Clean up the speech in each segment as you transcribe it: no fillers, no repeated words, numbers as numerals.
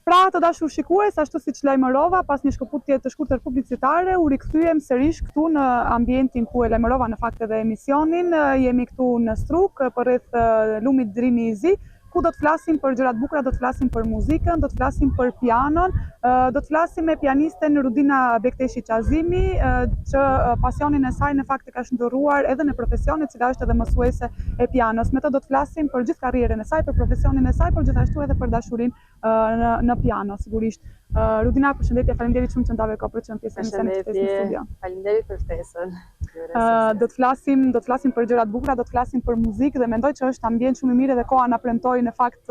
Pra të dashur shikues, ashtu siç lajmërova, pas një shkëputje të shkurtër publicitare, u rikthyem sërish këtu në ambientin ku e lajmërova në fakt edhe emisionin. Jemi këtu në Struk, përreth lumit Drimi i Zi, ku do të flasim për gjërat bukura, do të flasim për muzikën, do të flasim për pianon, do të flasim me pianisten Rudina Bekteshi Qazimi, që pasionin e saj në fakt e ka shndërruar edhe në profesion, e cila është edhe mësuese e pianos. Me të do të flasim për gjithë karrierën e saj, për profesionin e saj, por gjithashtu edhe për dashurinë në piano, sigurisht. Rudina, përshëndetje, faleminderit shumë që ndave kohë për të qenë pjesë e emisionit në studio. Faleminderit për ftesën. Do të flasim për gjërat bukura, do të flasim për muzikë dhe mendoj që është ambient shumë i mirë dhe koha na premtoi në fakt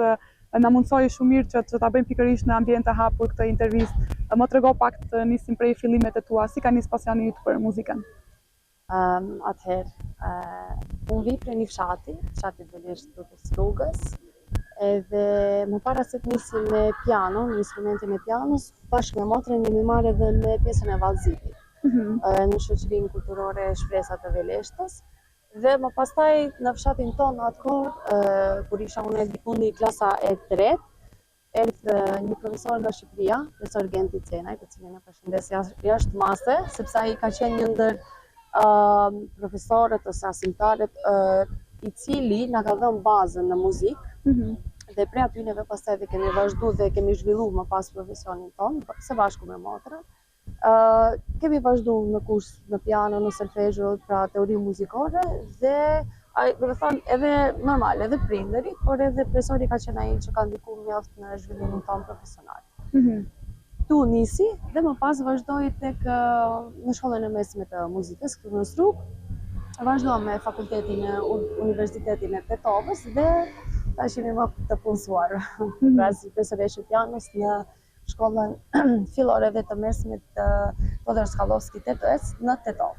na mundsoi shumë mirë që ta bëjmë pikërisht në ambient të hapur këtë intervistë. Më trego pak të nisim prej fillimet e tua, si ka nis pasioni yt për muzikën? Unë vi prej një fshati Velesh të Strugës, edhe më para se të nisim me piano, në instrumentin e pianos, bashkë me motrën jemi marrë edhe me pjesën e vallëzimit. Në shoqërinë kulturore Shpresa të Veleshtës, dhe më pastaj në fshatin tonë atëherë, kur isha unë dikundi klasa e 3, erdhë një profesor nga Shqipëria, profesor Genti Cenaj, të cilin e përshëndes jashtë mase, sepse ai ka qenë një ndër profesorët ose asimtarët i cili na ka dhënë bazën në muzikë, dhe prej aty neve pastaj dhe kemi vazhduar dhe kemi zhvilluar më pas profesionin tonë, së bashku me motrën. Kemi vazhduar në kurs në piano, në solfeggio, pra teori muzikore, dhe do të thonë edhe normal, edhe prindërit, por edhe profesori ka qenë ai që ka ndikuar mjaft në zhvillimin tonë profesional. Tu nisi dhe më pas vazhdoi tek në shkollën e mesme të muzikës këtu në Struk. Vazhdova me fakultetin e Universitetin e Tetovës dhe tash jemi më të punësuar. Pra si profesoresh e pianos në shkollën fillore dhe të mesme të Todor Skallovski 8S në Tetov.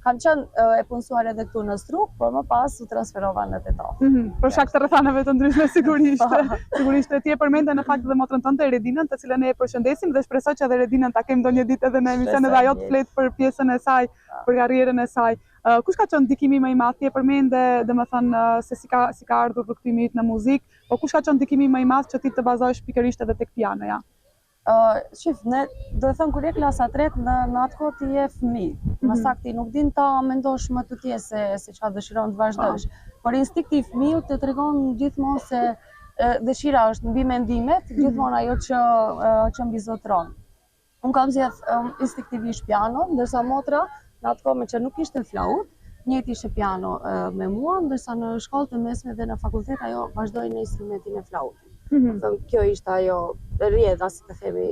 Kam qenë e punësuar edhe këtu në Struk, por më pas u transferova në Tetov. Për shkak të rrethanave të ndryshme sigurisht. Sigurisht ti e përmendë në fakt dhe motrën tënde Redinën, të cilën ne e përshëndesim dhe shpresoj që edhe Redinën ta kemi ndonjë ditë edhe në emision edhe ajo të flet për pjesën e saj, për karrierën e saj. Kush ka qenë ndikimi më i madh? Ti e përmendë, domethënë se si ka ardhur rrugtimi yt në muzikë, por kush ka qenë ndikimi më i madh që ti të bazohesh pikërisht edhe tek pianoja? Shif, ne do të thënë kur je klasa 3 në atë kohë ti je fëmijë. Më saktë nuk din ta mendosh më tutje se çfarë dëshiron të vazhdosh. Por instinkti i fëmijës të tregon gjithmonë se dëshira është mbi mendimet, gjithmonë ajo që mbizotron. Unë kam zgjedh instinktivisht piano, ndërsa motra në atë kohë me që nuk ishte flaut, njëjtë ishte piano me mua, ndërsa në shkollë të mesme dhe në fakultet ajo vazhdoi në instrumentin e flautit. Kjo ishte ajo rrjedha, si të themi,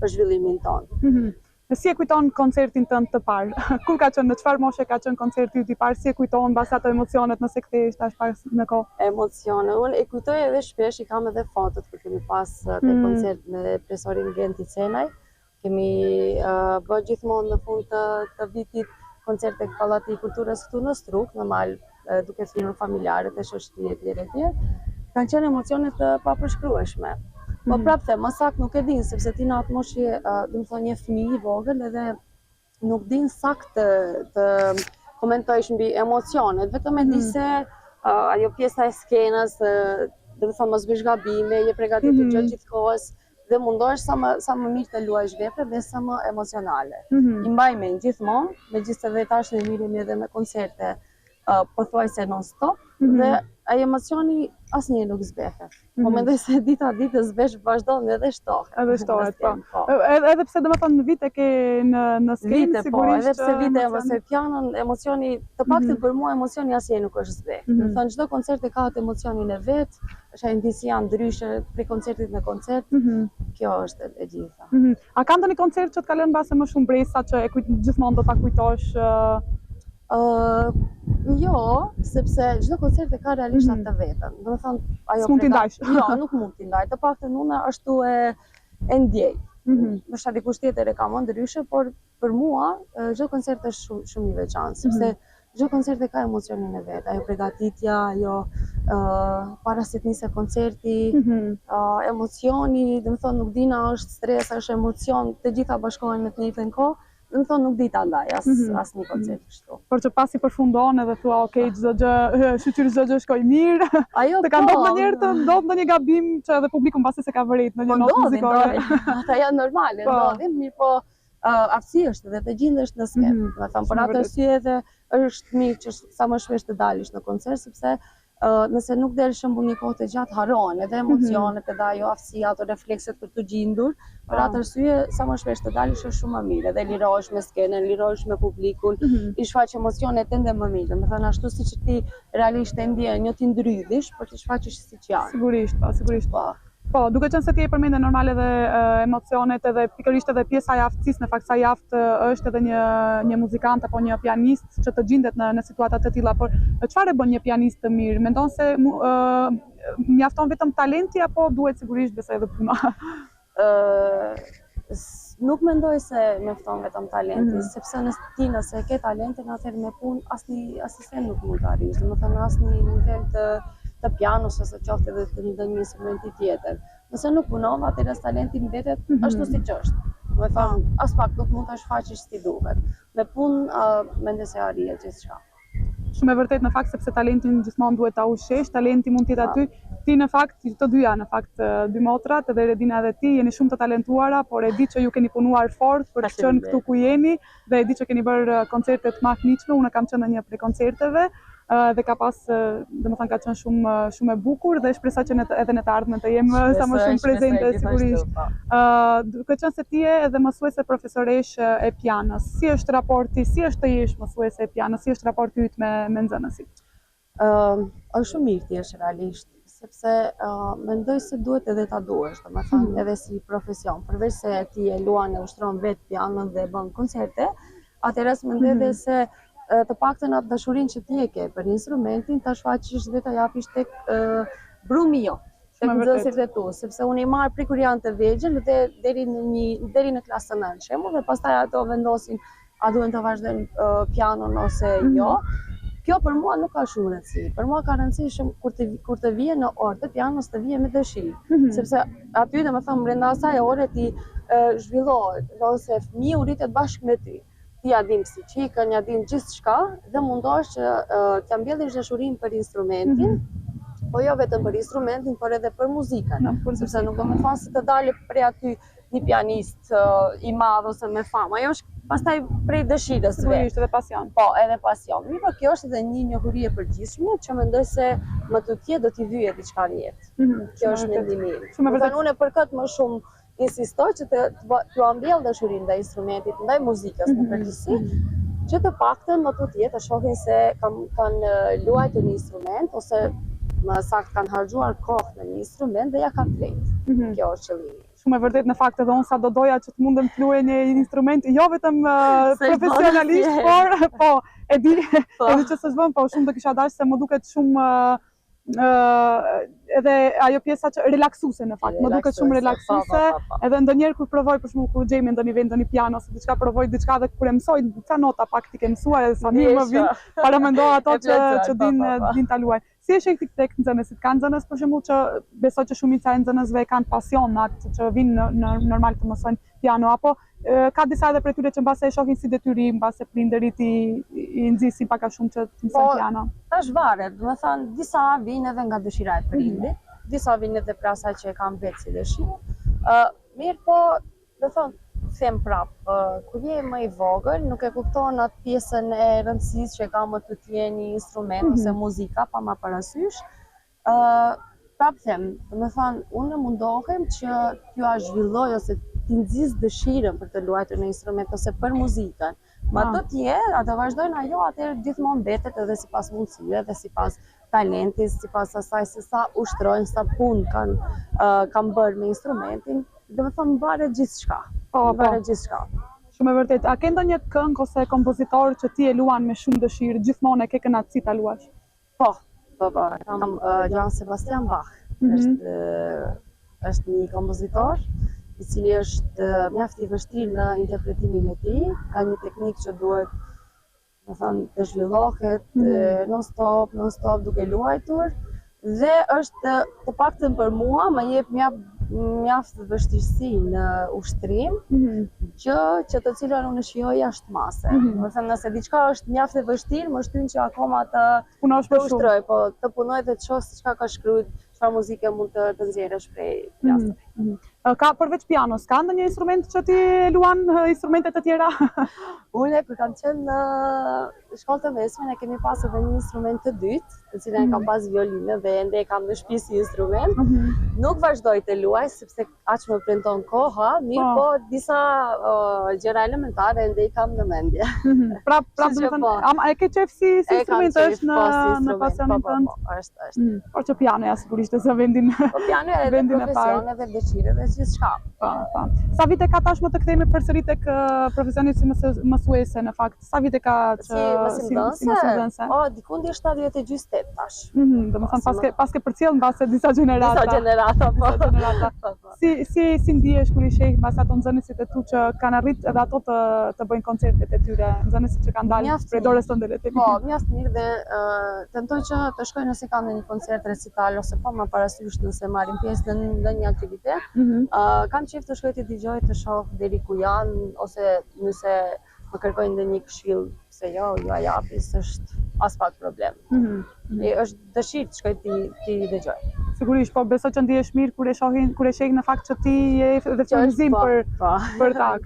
për zhvillimin tonë. Si e kujton koncertin tënd të parë? Kur ka qenë, në çfarë moshe ka qenë koncerti yt i parë? Si e kujton mbas ato emocionet nëse kthehesh tash pas në kohë? Emocione, unë e kujtoj edhe shpesh, i kam edhe fotot kur kemi pas te koncert me profesorin Genti Cenaj. Kemi bërë gjithmonë në fund të vitit koncerte në Pallati i Kulturës këtu në Struk, normal duke thirrur familjarët e shoqërisë etj. Kanë qenë emocione të papërshkrueshme. Po prapë them, më saktë nuk e din, sepse ti në atë moshë, do të thonë, një fëmijë i vogël edhe nuk din saktë të komentojsh mbi emocionet, vetëm e di se ajo pjesa e skenës, do të thonë mos bësh gabime, je përgatitur gjithkohës dhe mundohesh sa më mirë të luajsh vepra dhe sa më emocionale. I mbaj mend gjithmonë, megjithëse dhe tash ne miremi edhe me koncerte pothuajse non-stop, dhe ai emocioni asnjëherë nuk zbehet. Po mendoj se dita ditës vazhdon edhe shtohet. Edhe shtohet, po. Edhe pse domethënë vite ke në skenë, sigurisht. Edhe pse vite ose pianon, emocioni, të paktën për mua emocioni asnjëherë nuk është zbeh. Do thonë çdo koncert e ka atë emocionin e vet, është ai ndjesia ndryshe prej koncertit në koncert. Kjo është e gjitha. A ka ndonjë koncert që të ka lënë mbase më shumë bresa që gjithmonë do ta kujtosh? Jo, sepse çdo koncert e ka realisht atë vetën. Do të thonë ajo s'mund t'i ndajsh. Jo, nuk mund t'i ndaj. Të paktën unë ashtu e ndjej. Ndoshta dikush tjetër e ka më ndryshe, por për mua çdo koncert është shumë i veçantë, sepse çdo koncert e ka emocionin e vet. Ajo përgatitja, ajo para se të nisë koncerti, emocioni, do të thonë nuk dina është stres, është emocion, të gjitha bashkohen në të njëjtën kohë. Më thonë nuk di ta ndaj as një koncert kështu. Por që pasi përfundon edhe thua, okay, çdo gjë, shqyr çdo gjë shkoi mirë. Ajo të ka ndodhur ndonjëherë të ndodh ndonjë gabim që edhe publiku mbasi se ka vërit në një notë muzikore. Ata janë normale, ndodhin, mirë po aftësi është dhe të gjindesh në skenë. Do të thënë për atë arsye edhe është mirë që sa më shpesh të dalësh në koncert sepse nëse nuk del shembull një kohë të gjatë harron edhe emocionet edhe ajo aftësia, ato reflekset për të gjendur. Për atë arsye sa më shpesh të dalësh është shumë më mirë. Edhe lirohesh me skenën, lirohesh me publikun, i shfaq emocionet ende më mirë. Do të thënë ashtu siç ti realisht e ndjen, jo ti ndrydhish, por ti shfaqesh siç janë. Sigurisht. Po, duke qenë se ti e përmendë normal edhe emocionet edhe pikërisht edhe pjesa e aftësisë, në fakt sa aftë është edhe një muzikant apo një pianist që të gjendet në situata të tilla, por çfarë bën një pianist të mirë? Mendon se mjafton vetëm talenti apo duhet sigurisht besoj edhe puna? Nuk mendoj se mjafton vetëm talenti, sepse nëse ke talentin atëherë me punë asnjë nuk mund të arrish. Domethënë asnjë nivel të pianos ose qoftë edhe të ndonjë instrumenti tjetër. Nëse nuk punon, atëherë talenti mbetet ashtu siç është. Do të thonë, as pak nuk mund ta shfaqësh si duhet. Me punë mendoj se arrihet gjithçka. Shumë e vërtet në fakt sepse talentin gjithmonë duhet ta ushqesh, talenti mund të jetë aty. Ti në fakt, të dyja në fakt, dy motrat, edhe Redina edhe ti, jeni shumë të talentuara, por e di që ju keni punuar fort për të qenë këtu ku jeni dhe e di që keni bërë koncerte të mahniqme, unë kam qenë në një prej koncerteve dhe ka pas, domethënë ka qenë shumë e bukur dhe shpresoj që edhe në të ardhmen të jem sa më shumë prezente sigurisht. Duke qenë se ti je edhe mësuese profesoresh e pianos, si është raporti, si është të jesh mësuese e pianos, si është raporti yt me nxënësit? Është shumë mirë ti jesh realisht, sepse mendoj se duhet edhe ta duash, domethënë edhe si profesion, përveç se ti e luan e ushtron vetë pianon dhe bën koncerte, atëherë mendoj edhe se të paktën atë dashurinë që ti e ke për instrumentin ta shfaqësh dhe ta japish tek brumi jo, tek nxënësit e tu, sepse unë i marr prej kur janë të vegjël dhe deri në klasën 9 shembull dhe pastaj ato vendosin a duhen të vazhdojnë pianon ose jo. Kjo për mua nuk ka shumë rëndësi. Për mua ka rëndësi shumë kur të vije në orë të pianos të vije me dëshirë, sepse aty domethënë brenda asaj ore ti zhvillohet, ose fëmiu rritet bashkë me ty. Ti ja dim si qikën, ja dim gjithçka dhe mundohesh që t'ja mbjellësh dashurinë për instrumentin, po jo vetëm për instrumentin, por edhe për muzikën. Sepse nuk do të thonë se të dalë prej aty një pianist i madh ose me famë. Ajo është pastaj prej dëshirës vetë. Edhe pasion. Po, edhe pasion. Mirë, por kjo është edhe një njohuri e përgjithshme që mendoj se më tutje do t'i vyejë diçka në jetë. Kjo është mendimi im. Unë për këtë më shumë insistoj që t'u ambjell dashurinë ndaj instrumentit, ndaj muzikës në përgjithësi, që të paktën më tutje të shohin se kanë luajtur një instrument ose më saktë kanë harxuar kohë në një instrument dhe ja kanë drejtë. Kjo është qëllimi. Shumë e vërtet në fakt edhe unë sa do doja që të mundem të luaj një instrument, jo vetëm profesionalisht, por po, e di që s'është vënë, po shumë do kisha dashur se më duket shumë edhe ajo pjesa që relaksuese në fakt, më duket shumë relaksuese, edhe ndonjëherë kur provoj për shembull kur gjej me ndonjë vend, ndonjë piano ose diçka, provoj diçka dhe kur e mësoj ca nota pak ti ke mësuar edhe sa mirë më vjen, para mendoj ato që din ta luaj. Si është tek nxënësit? Kanë nxënës për shembull që besoj që shumica e nxënësve kanë pasion në atë që vinë normal të mësojnë piano, apo ka disa edhe prej tyre që mbase e shohin si detyrim, mbase prindërit i nxisin pak a shumë që të mësojnë piano? Tash varet, do të thënë disa vinë edhe nga dëshira e prindit, disa vinë edhe për asaj që e kanë vetë si dëshirë. Mirë po, do thonë, them prap, kur je më i vogël, nuk e kupton atë pjesën e rëndësisë që ka më tutje një instrument ose muzika pa ma parasysh. Prap them, do të thënë, unë mundohem që t'ju zhvilloj ose t'i nxis dëshirën për të luajtur në instrument ose për muzikën. Ma të tjerë, atë vazhdojnë ajo, atëherë gjithmonë mbetet edhe sipas mundësive dhe sipas talentit, sipas asaj se sa ushtrojnë, sa punë kanë bërë me instrumentin, do të thonë varet gjithçka. Varet gjithçka. Shumë e vërtet. A ke ndonjë këngë ose kompozitor që ti e luan me shumë dëshirë, gjithmonë e ke kënaqësi ta luash? Po. Kam Johann Sebastian Bach. Është një kompozitor i cili është mjaft i vështirë në interpretimin e tij, ka një teknikë që duhet, do të thënë, të zhvillohet non-stop duke luajtur dhe është të paktën për mua më jep mjaft vështirësi në ushtrim gjë që të cilën unë shijoj jashtë mase. Do të thënë nëse diçka është mjaft e vështirë, më shtyn që akoma të ushtroj, po të punoj dhe të shoh se çka ka shkruar, çfarë muzike mund të nxjerrësh prej jashtë. Ka përveç pianos, ka ndonjë instrument që ti luan instrumente të tjera? Unë kur kam qenë në shkollë të mesme, ne kemi pas edhe një instrument të dytë, të cilën kam pas violinë dhe ende e kam në shtëpi si instrument. Nuk vazhdoj të luaj sepse aq më premton koha, mirë po disa gjëra elementare ende i kam në mendje. Pra do të thënë, e ke qef si instrument është në pasionin tënd? Është. Por që pianoja sigurisht e zë vendin. Po pianoja edhe profesion edhe vlefshire dhe gjithçka. Sa vite ka tashmë të kthehemi përsëri tek profesioni si mësuese në fakt? Sa vite ka që si mësuese? Diku ndër 70-gjys-8 tash. Domethënë paske përcjell mbase disa gjenerata. Disa gjenerata, po. Si ndihesh kur i sheh mbase ato nxënësit e tu që kanë arrit edhe ato të bëjnë koncertet e tyre, nxënësit që kanë dalë prej dorës tënde le të themi. Po, mjaft mirë dhe tentoj që të shkoj nëse kam në një koncert recital ose po më parasysh nëse marrim pjesë në një aktivitet. Kam qejf të shkoj të dëgjoj, të shoh deri ku janë, ose nëse më kërkojnë ndonjë këshill, se ju a japi, s'është as pak problem. Është dëshirë të shkoj ti dëgjoj. Sigurisht, po besoj që ndihesh mirë kur e sheh në fakt që ti je edhe frymëzim për ta.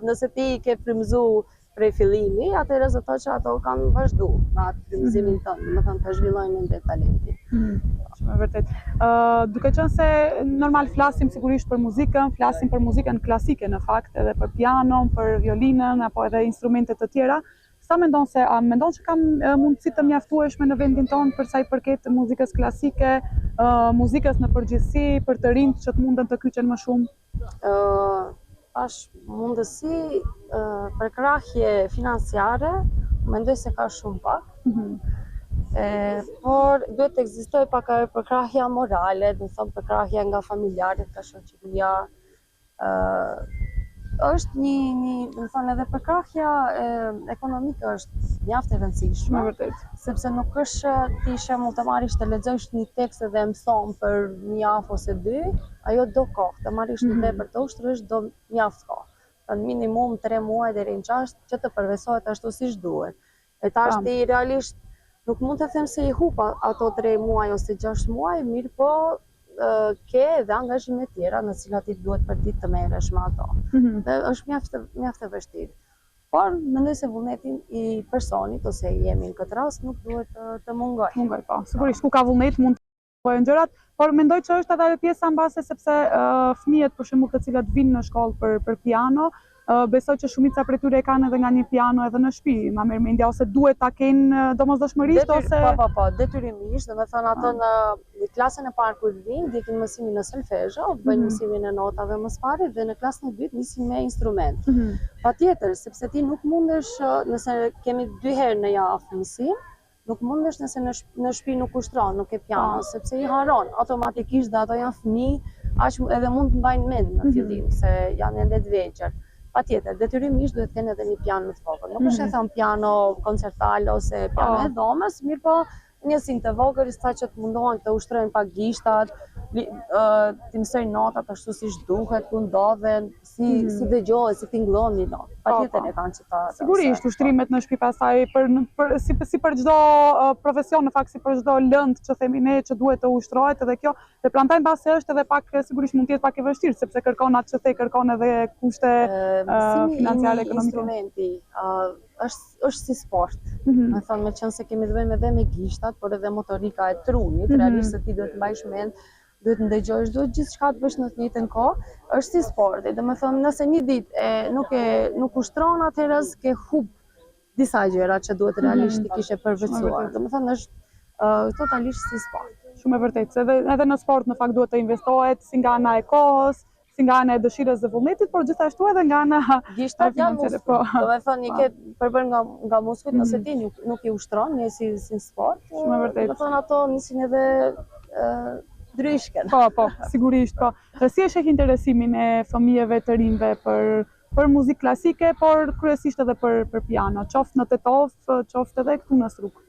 Nëse ti ke frymëzuar prej fillimi, atëherë rezulton që ato kanë vazhduar me atë frymëzimin tënd, domethënë të zhvillojnë ndër talentin. Shumë vërtet. Duke qenë se normal flasim sigurisht për muzikën, flasim për muzikën klasike në fakt, edhe për pianon, për violinën apo edhe instrumente të tjera. Sa mendon që kam mundësi të mjaftueshme në vendin tonë për sa i përket muzikës klasike, muzikës në përgjithësi, për të rinjt që të munden të kyçen më shumë? Mundësi për krahje financiare, mendoj se ka shumë pak. Por duhet të ekzistojë pak përkrahja morale, do të thonë përkrahja nga familjarët, nga shoqëria. Është do të thonë edhe përkrahja ekonomike është mjaft e rëndësishme, sepse nuk është ti shembull të marrësh të lexosh një tekst dhe mëson për një javë ose dy, ajo do kohë, të marrësh një tepër të ushtrësh do mjaft kohë. Në minimum 3 muaj deri në 6 që të përvesohet ashtu siç duhet. E tash ti realisht nuk mund të them se i hupa ato 3 muaj ose 6 muaj, mirë po ke edhe angazhime tjera në cilat i duhet për ditë të merresh me ato. Dhe është mjaft e vështirë. Por mendoj se vullnetin i personit ose jemi në këtë rast nuk duhet të mungoj. Mungoj, po. Sigurisht ku ka vullnet mund të bëjnë gjërat, por mendoj që është edhe pjesa mbase sepse fëmijët për shembull të cilët vinë në shkollë për piano, besoj që shumica prej tyre kanë edhe nga një piano edhe në shtëpi, ma merr mendja ose duhet ta kenë domosdoshmërisht ose po, detyrimisht, domethënë ato në klasën e parë kur vinë, ndjekin mësimin në solfezho, bëjnë mësimin e notave më së pari dhe në klasën e dytë nisin me instrument. Patjetër, sepse ti nuk mundesh, nëse kemi 2 herë në javë mësim, nuk mundesh nëse në shtëpi nuk ushtron, nuk e piano, sepse i haron automatikisht dhe ato janë fëmijë, edhe mund të mbajnë mend në fillim se janë ende të vegjël. Patjetër, detyrimisht duhet kenë edhe një piano të vogël. Nuk është e thënë piano koncertal ose piano e dhomës, mirë po njësin të vogël, sa që të mundohen të ushtrojnë pak gishtat, të mësojnë notat ashtu siç duhet, ku ndodhen, si dëgjohet, si tingëllon një notë. Patjetër e kanë që ta. Sigurisht, ushtrimet në shtëpi pastaj si për çdo profesion, në fakt si për çdo lëndë që themi ne që duhet të ushtrohet edhe kjo, dhe plantaj mbase është edhe pak sigurisht mund të jetë pak e vështirë sepse kërkon atë që kërkon edhe kushte financiare ekonomike. Instrumenti është si sport. Me thonë me qenë se kemi të bëjmë edhe me gishtat, por edhe motorika e trunit, realisht se ti duhet të mbajsh mend, duhet ndëgjosh, duhet gjithçka të bësh në të njëjtën kohë, është si sporti. Domethënë nëse një ditë nuk ushtron, atëherë ke hub disa gjëra që duhet realisht të kishe përveçuar. Domethënë është totalisht si sport. Shumë e vërtetë, edhe në sport në fakt duhet të investohet si nga ana e kohës, si nga ana e dëshirës dhe vullnetit, por gjithashtu edhe nga ana gishtat janë muskujt. Domethënë i ke përbër nga muskujt, nëse ti nuk i ushtron, një si sport. Shumë e vërtetë. Domethënë ato nisin edhe ndryshken. Po, sigurisht, po. Si e sheh interesimin e fëmijëve të rinjve për muzikë klasike, por kryesisht edhe për piano, qoftë në Tetov, qoftë edhe këtu në Struk?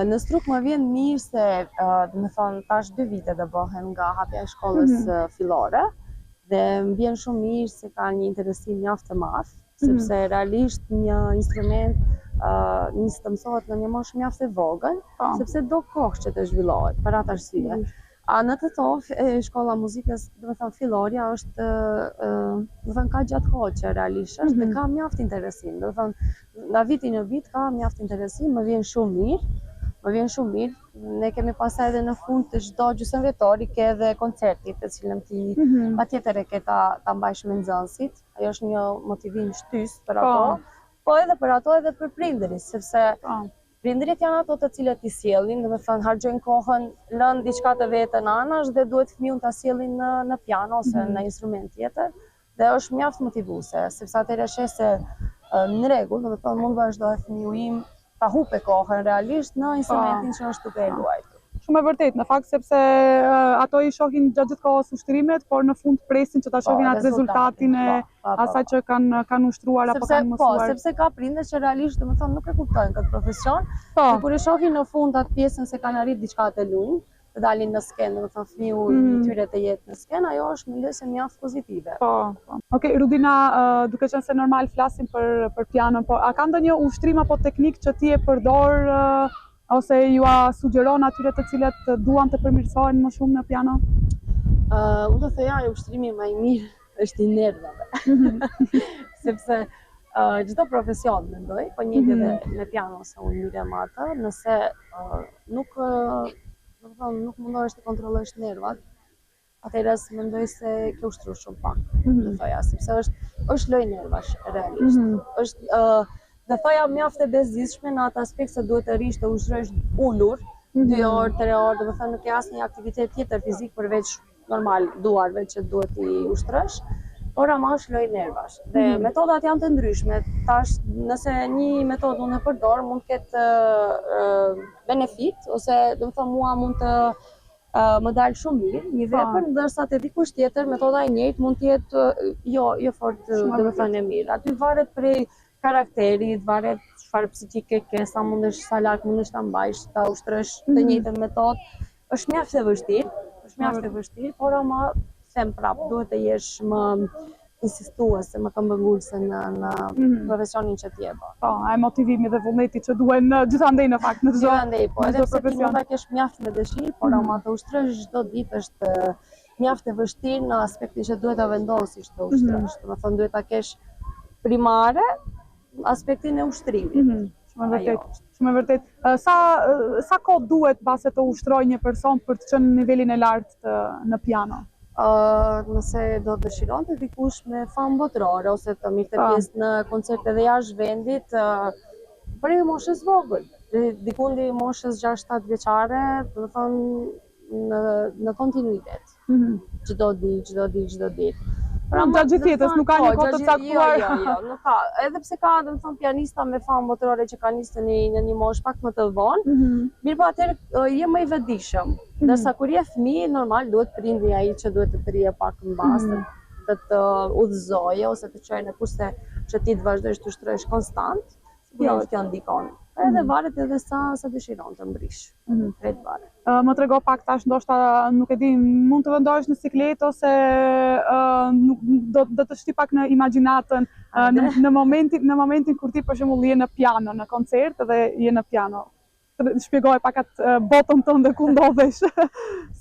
Në Struk më vjen mirë se, domethënë, tash 2 vite do bëhen nga hapja e shkollës fillore, Dhe më vjen shumë mirë se ka një interesim mjaft të madh, sepse realisht një instrument nisë të mësohet në një moshë mjaft e vogël, sepse do kohë që të zhvillohet, për atë arsye. Në të tofë, shkolla muzikës, do të thënë fillorja është, do të thënë ka gjatë kohë që realisht është dhe ka mjaft interesim. Do të thënë, nga viti në vit ka mjaft interesim, më vjen shumë mirë. Më vjen shumë mirë. Ne kemi pasaj edhe në fund të çdo gjysmëvjetori ke edhe koncertit, të cilën ti patjetër e ke ta mbajsh me nxënësit. Ajo është një motivim shtys për ato, po edhe për ato edhe për prindërit, sepse prindërit janë ato të cilët i sjellin, do të thënë harxojnë kohën, lënë diçka të vetën anash dhe duhet fëmijën ta sjellin në piano ose në instrument tjetër. Dhe është mjaft motivuese, sepse atëherë sheh se në rregull, do të thënë mund vazhdoj fëmiu im ta hupe kohën realisht në instrumentin që është duke e luajtur. Shumë e vërtet, në fakt, sepse ato i shohin gjatë gjithë kohës ushtrimet, por në fund presin që ta shohin atë rezultatin e asaj që kanë ushtruar apo kanë mësuar. Sepse ka prindër që realisht, do të thonë, nuk e kuptojnë këtë profesion, dhe kur e shohin në fund atë pjesën se kanë arrit diçka të lunjë, të dalin në skenë, do të thonë fëmiu i tyre të jetë në skenë, ajo është mendoj se mjaft pozitive. Okej, Rudina, duke qenë se normal flasim për pianon, po a ka ndonjë ushtrim apo teknik që ti e përdor ose ju a sugjeron atyre të cilët duan të përmirësohen më shumë në piano? Unë do thoya ushtrimi më i mirë është i nervave. Sepse çdo profesion mendoj, po njëjtë edhe me piano se unë mirë më atë, nëse nuk mundohesh të kontrollosh nervat, atëherë mendoj se ke ushtruar shumë pak, do thoya, sepse është lojë nervash realisht. Do thoya mjaft e bezdisshme në atë aspekt se duhet të rish të ushtrohesh ulur 2 orë, 3 orë, do të thënë nuk ke asnjë aktivitet tjetër fizik përveç normal duarve që duhet t'i ushtrosh, por ama është lojë nervash. Dhe metodat janë të ndryshme. Tash nëse një metodë unë e përdor mund të ketë benefit ose do të thënë mua mund të më dalë shumë mirë një vepër, ndërsa te dikush tjetër metoda e njëjtë mund të jetë jo fort do të thënë e mirë. Aty varet prej karakterit, varet çfarë psikike ke, sa larg mundesh ta mbajsh, ta ushtrosh të njëjtën metodë. Është mjaft e vështirë, por ama them prap, duhet të jesh më insistuese, më këmbëngulëse në profesionin që ti e bën. Po, ai motivimi dhe vullneti që duhen gjithandej në fakt në çdo po edhe pse ti mund ta kesh mjaft me dëshirë, por ama të ushtrosh çdo ditë është mjaft e vështirë në aspektin që duhet ta vendosësh të ushtrosh. Do të thonë duhet ta kesh primare aspektin e ushtrimit. Shumë e vërtet. Sa kohë duhet base të ushtrojë një person për të qenë në nivelin e lartë në piano? Nëse do dëshiron të dikush me famë botërore ose të mirë të pjesë në koncerte dhe jashtë vendit, për një moshës vogël, dikundi moshës 6-7 vjeçare, do të thonë në kontinuitet. Çdo ditë. Gjatë gjithë jetës, nuk ka një kohë të caktuar. Jo, nuk ka. Edhe pse ka, do të thonë, pianista me famë botërore që kanë nisë në një moshë pak më të vonë, mirë po atëherë je më i vetëdijshëm. Ndërsa kur je fëmijë, normal duhet prindi ai që duhet të të rije pak mbas, të udhëzoje ose të çojë në kurse që ti të vazhdosh të ushtrohesh konstant, sigurisht janë ndikon. Edhe varet edhe sa dëshiron të mbrish. Krejt varet. Më trego pak tash, ndoshta nuk e di, mund të vendohesh në sikletë ose do të shti pak në imagjinatën në momentin kur ti për shembull je në piano, në koncert dhe je në piano. Shpjegoj pak atë botën tënde ku ndodhesh.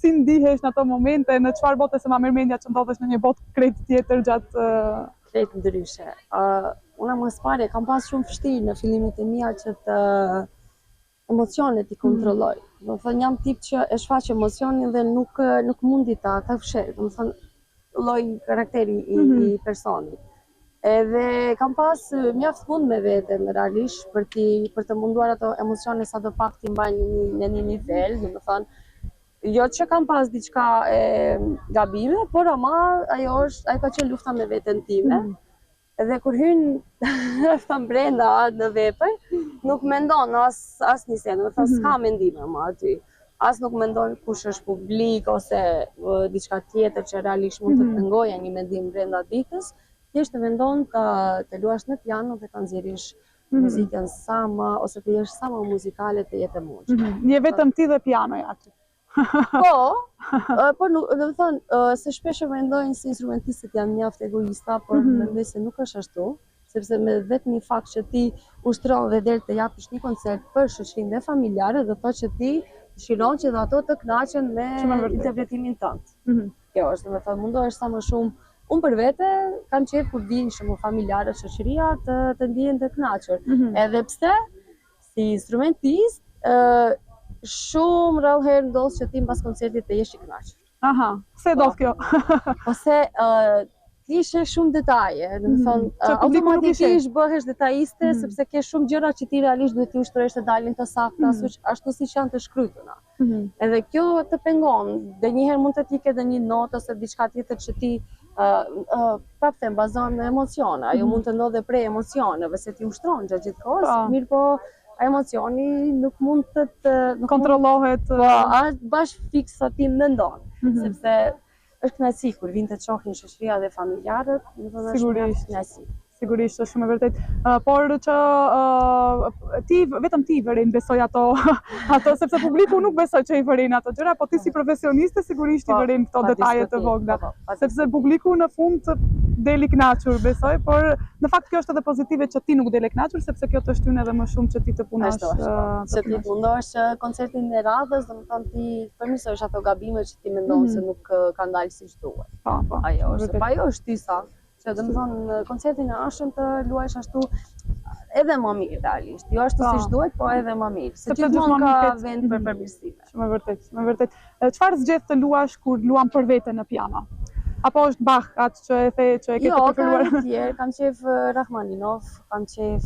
Si ndihesh në ato momente, në çfarë bote se ma merr mendja që ndodhesh në një botë krejt tjetër gjatë krejt ndryshe. Unë më pari kam pas shumë vështirë në fillimet e mia që të emocionet i kontrolloj. Do të thënë jam tip që e shfaq emocionin dhe nuk mundi ta fshes. Do të thënë lloj karakteri i personit. Edhe kam pas mjaft fund me veten realisht për të munduar ato emocione sadopak t'i mbaj në një nivel, do të thënë jo që kam pas diçka gabime, por ama ajo ka qenë lufta me veten time. Edhe kur hyn brenda në vepër, nuk mendon as një sen, do të thënë s'ka mendime më aty. As nuk mendon kush është publik ose diçka tjetër që realisht mund të pengoja një mendim brenda ditës. Thjesht të mendon të luash në piano dhe të nxjerrësh muzikën ose të jesh sa më muzikale të jetë e mundshme. Je vetëm ti dhe pianoja aty. Po nuk, do të thonë, se shpesh mendojnë se instrumentistët janë mjaft egoista, por mendoj se nuk është ashtu, sepse me vetëm një fakt që ti ushtron dhe del të japësh një koncert për shoqërinë dhe familjarët, do thotë që ti dëshiron që dhe ato të kënaqen me interpretimin tënd. Kjo është, do të thonë, mundohesh sa më shumë. Unë për vete kam qejf kur vinë shumë familjarët, shoqëria të ndihen të kënaqur. Edhe pse si instrumentist shumë rrallë herë ndodh që ti mbas koncertit të jesh i kënaqur. Aha, pse ndodh kjo? Ose ti ishe shumë detaje, do të thonë automatikisht bëhesh detajiste sepse ke shumë gjëra që ti realisht duhet t'i ushtrohesh të dalin të sakta, ashtu siç janë të shkrytura. Edhe kjo të pengon, dhe njëherë mund të t'ike dhe një notë ose diçka tjetër që ti prapë them bazon në emocione, ajo mund të ndodhe prej emocioneve se ti ushtron gjatë gjithë kohës, mirë po emocioni nuk mund të kontrollohet. Bashkë fiks sa ti mendon, sepse është kënaqësi kur vinë të shohin shoqëria dhe familjarët, sigurisht kënaqësi. Sigurisht është shumë e vërtet. Por që vetëm ti vërin besoj ato sepse publiku nuk besoj që i vërin ato gjëra, po ti si profesioniste sigurisht i vërin këto detaje të vogla. Sepse publiku në fund deli kënaqur besoj, por në fakt kjo është edhe pozitive që ti nuk dele kënaqur, sepse kjo të shtyn edhe më shumë që ti të punosh. Se ti mundohesh koncertin e radhës, domethënë ti përmirësosh ato gabimet që ti mendon se nuk kanë dalë siç duhet. Ajo është tysa. Që dhe më thonë, koncertin e ashëm të luajsh ashtu edhe më mirë realisht. Jo ashtu siç duhet, po edhe më mirë. Se gjithmonë ka vend për përmirësime. Shumë e vërtet. Çfarë zgjedh të luash kur luan për vete në piano? Apo është Bach atë që e the që e ke të preferuar? Jo, ka tjerë, kam qef Rachmaninov, kam qef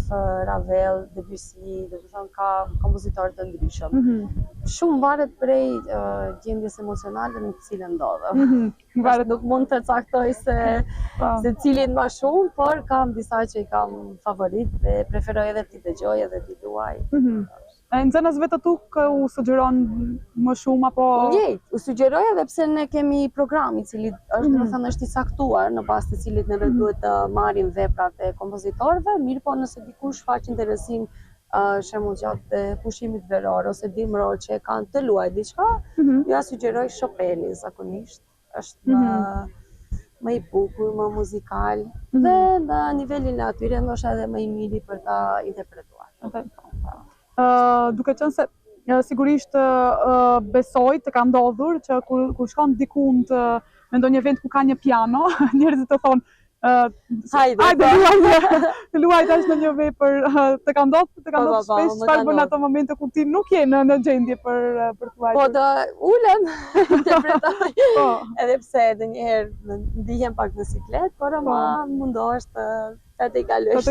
Ravel, Debussy, dhe të thonë ka kompozitorë të ndryshëm. Shumë varet prej gjendjes emocionale në të cilën ndodhe. Nuk mund të caktoj se cilin më shumë, por kam disa që i kam favorit dhe preferoj edhe ti dëgjoj edhe ti luaj. Nxënës vetë tu u sugjeron më shumë apo? Njëjtë, u sugjeroj edhe pse ne kemi program i cili është, do të thënë, është i saktuar në bazë të cilit ne duhet të marrim veprat e kompozitorëve, mirë po nëse dikush faq interesim shembull gjatë pushimit veror ose dimror që kanë të luaj diçka, ja sugjeroj Chopin zakonisht. Është më i bukur, më muzikal dhe në nivelin e atyre ndoshta edhe më i miri për ta interpretuar. Duke qenë se sigurisht besoj të ka ndodhur që kur shkon dikun në ndonjë vend ku ka një piano, njerëzit të thonë hajde luaj tash në një vepër, të ka ndodhur shpesh çfarë bën ato momente kur ti nuk je në gjendje për të luajtur. Po do ulem, interpretoj. Edhe pse ndonjëherë ndihem pak në siklet, por ama mundohesh të kalosh.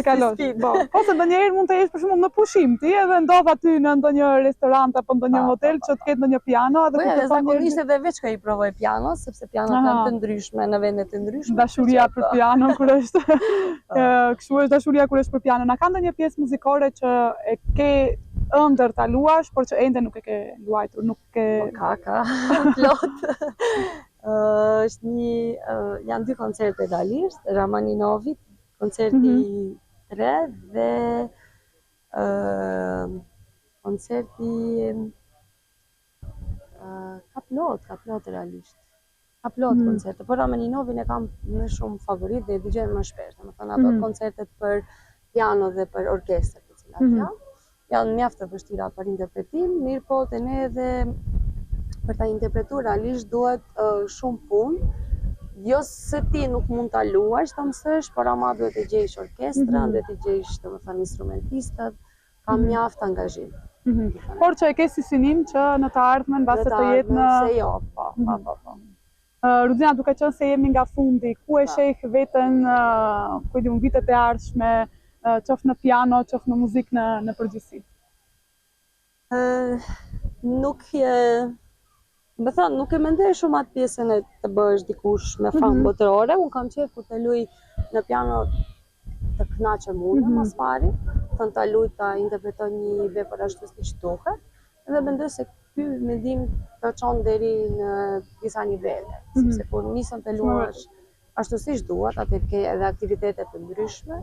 Ose ndonjëherë mund të jesh për shembull në pushim ti edhe ndodh aty në ndonjë restorant apo ndonjë hotel që të ketë ndonjë piano edhe kur të zakonisht edhe veç që i provoj piano, sepse pianot janë të ndryshme në vende të ndryshme. Dashuria për piano kur është kështu është dashuria kur është për piano. Na ka ndonjë pjesë muzikore që e ke ëndër ta luash, por që ende nuk e ke luajtur, nuk ke ka plot. Janë dy koncerte realisht, Rachmaninovit, koncerti 3 dhe koncerti ka plot realisht. Ka plot koncerte, por Rachmaninovin e kam më shumë favorit dhe e dëgjoj më shpesh. Domethënë ato koncertet për piano dhe për orkestër të cilat janë mjaft të vështira për interpretim, mirë po te ne edhe për ta interpretuar realisht duhet shumë punë. Jo se ti nuk mund ta luash ta mësosh, por ama duhet të gjejsh orkestrën, duhet të gjejsh domethënë instrumentistët, ka mjaft angazhim. Por që e ke si synim që në të ardhmen mbase të jetë në se jo, po. Rudina, duke qenë se jemi nga fundi, ku e sheh veten vitet e ardhshme, qoftë në piano, qoftë në muzikë në përgjithësi? Nuk e mendoj shumë atë pjesën e të bësh dikush me famë botërore. Unë kam qejf kur të luaj në piano të kënaqem unë mas pari, ta luaj ta interpretoj një vepër ashtu siç duhet. Edhe mendoj se ky mendim të çon deri në disa nivele, sepse kur nisem të luash ashtu siç duhet, atë ke edhe aktivitete të ndryshme.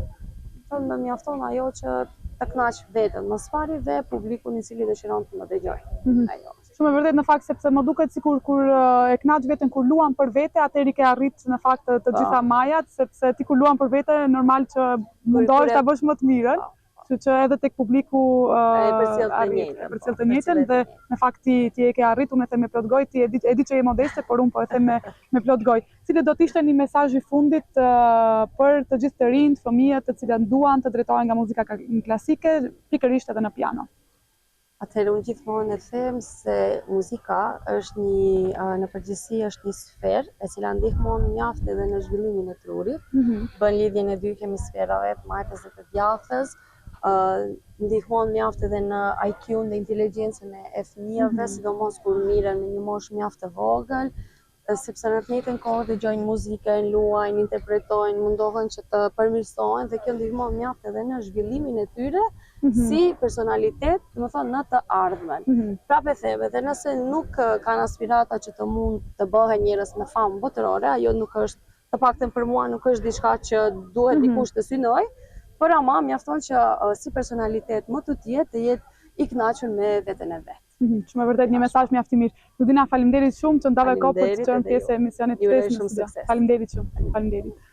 Më mjafton ajo që të kënaq veten mas pari dhe publikun i cili dëshiron të më dëgjojë. Ajo. Shumë e vërtet në fakt sepse më duket sikur kur e kënaq veten kur luan për vete, atëherë ke arrit në fakt të gjitha majat, sepse ti kur luan për vete normal që mundohesh ta bësh më të mirën. Kështu që edhe tek publiku e përcjell të njëjtën dhe në fakt ti e ke arritur, unë e them me plot gojë, ti e di që je modeste, por unë po e them me plot gojë. Cili do të ishte një mesazh i fundit për të gjithë të rinjt, fëmijët të cilët duan të drejtohen nga muzika klasike, pikërisht edhe në piano? Atëherë unë gjithmonë e them se muzika është në përgjithësi është një sferë e cila ndihmon mjaft edhe në zhvillimin e trurit, bën lidhjen e dy hemisferave, të majtës dhe të djathtas, ndihmon mjaft edhe në IQ-n dhe inteligjencën e fëmijëve, sidomos kur mirën në një moshë mjaft të vogël, sepse në të njëjtën kohë dëgjojnë muzikën, luajnë, interpretojnë, mundohen që të përmirësohen dhe kjo ndihmon mjaft edhe në zhvillimin e tyre si personalitet, do të thonë në të ardhmen. Prapë them, edhe nëse nuk kanë aspirata që të mund të bëhen njerëz me famë botërore, ajo nuk është, të paktën për mua nuk është diçka që duhet dikush të synoj, por ama mjafton që si personalitet më të jetë i kënaqur me veten e vet. Shumë e vërtet një mesazh mjaft i mirë. Ludina, faleminderit shumë që ndave kohë për të qenë pjesë e emisionit të Festës. Faleminderit shumë. Faleminderit.